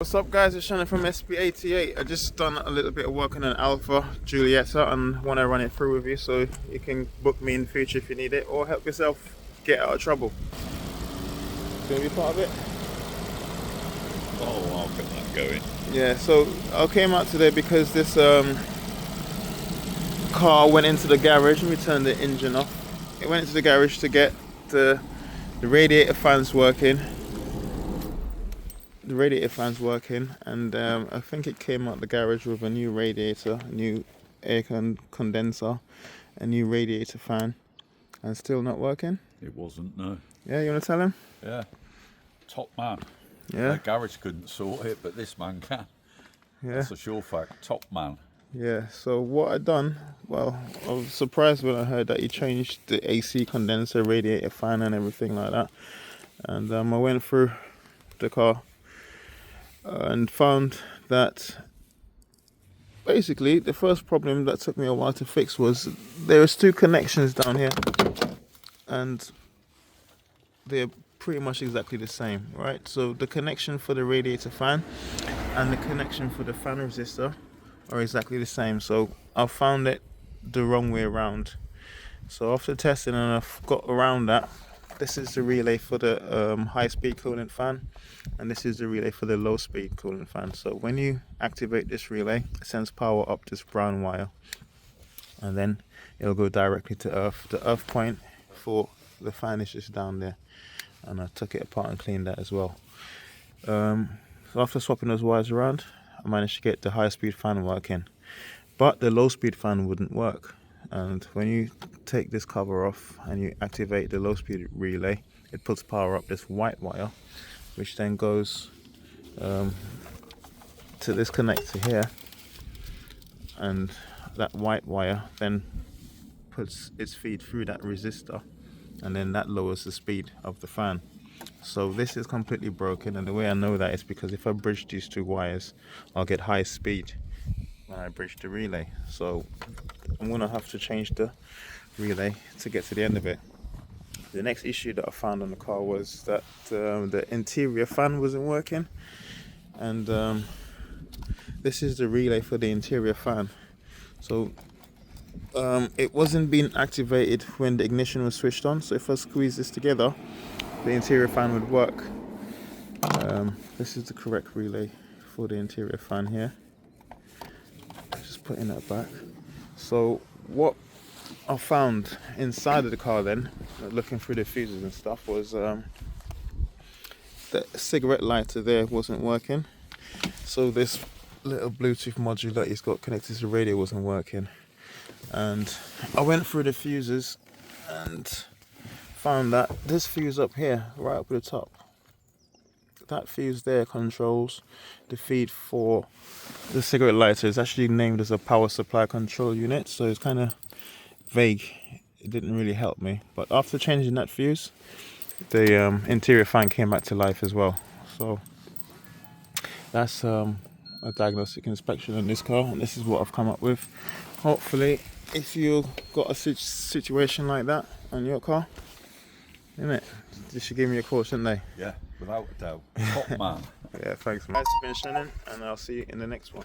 What's up guys, it's Shannon from SB88. I just done a little bit of work on an Alfa Giulietta and want to run it through with you so you can book me in the future if you need it, or help yourself get out of trouble. Gonna be part of it? Oh, I'll get that going. Yeah, so I came out today because this car went into the garage and we turned the engine off. It went into the garage to get the radiator fans working. The radiator fan's working, and I think it came out the garage with a new radiator, a new air condenser, a new radiator fan, and still not working. It wasn't, no. Yeah, you want to tell him? Yeah. Top man. Yeah. The garage couldn't sort it, but this man can. Yeah. That's a sure fact. Top man. Yeah, so what I done, well, I was surprised when I heard that he changed the AC condenser, radiator fan and everything like that. And I went through the car and found that basically the first problem that took me a while to fix was there's two connections down here and they're pretty much exactly the same, right? So the connection for the radiator fan and the connection for the fan resistor are exactly the same. So I found it the wrong way around. So after testing and I've got around that, this is the relay for the high-speed cooling fan, and this is the relay for the low-speed cooling fan. So when you activate this relay, it sends power up this brown wire, and then it'll go directly to earth. The earth point for the fan is just down there, and I took it apart and cleaned that as well. So after swapping those wires around, I managed to get the high-speed fan working, but the low-speed fan wouldn't work. And when you take this cover off and you activate the low speed relay, it puts power up this white wire, which then goes to this connector here, and that white wire then puts its feed through that resistor, and then that lowers the speed of the fan. So this is completely broken, and the way I know that is because if I bridge these two wires, I'll get high speed when I bridge the relay. So I'm gonna have to change the relay to get to the end of it. The next issue that I found on the car was that the interior fan wasn't working, and this is the relay for the interior fan. So it wasn't being activated when the ignition was switched on. So if I squeeze this together, the interior fan would work. This is the correct relay for the interior fan here. Just putting that back. So what I found inside of the car then, looking through the fuses and stuff, was the cigarette lighter there wasn't working. So this little Bluetooth module that he's got connected to the radio wasn't working. And I went through the fuses and found that this fuse up here, right up at the top, that fuse there controls the feed for the cigarette lighter. It's actually named as a power supply control unit, so it's kind of vague. It didn't really help me, but after changing that fuse, the interior fan came back to life as well. So that's a diagnostic inspection on this car, and this is what I've come up with. Hopefully, if you got a situation like that on your car, innit, you should give me a call, shouldn't they? Yeah, without a doubt. Top man. Yeah, thanks man. It's been Shannon, and I'll see you in the next one.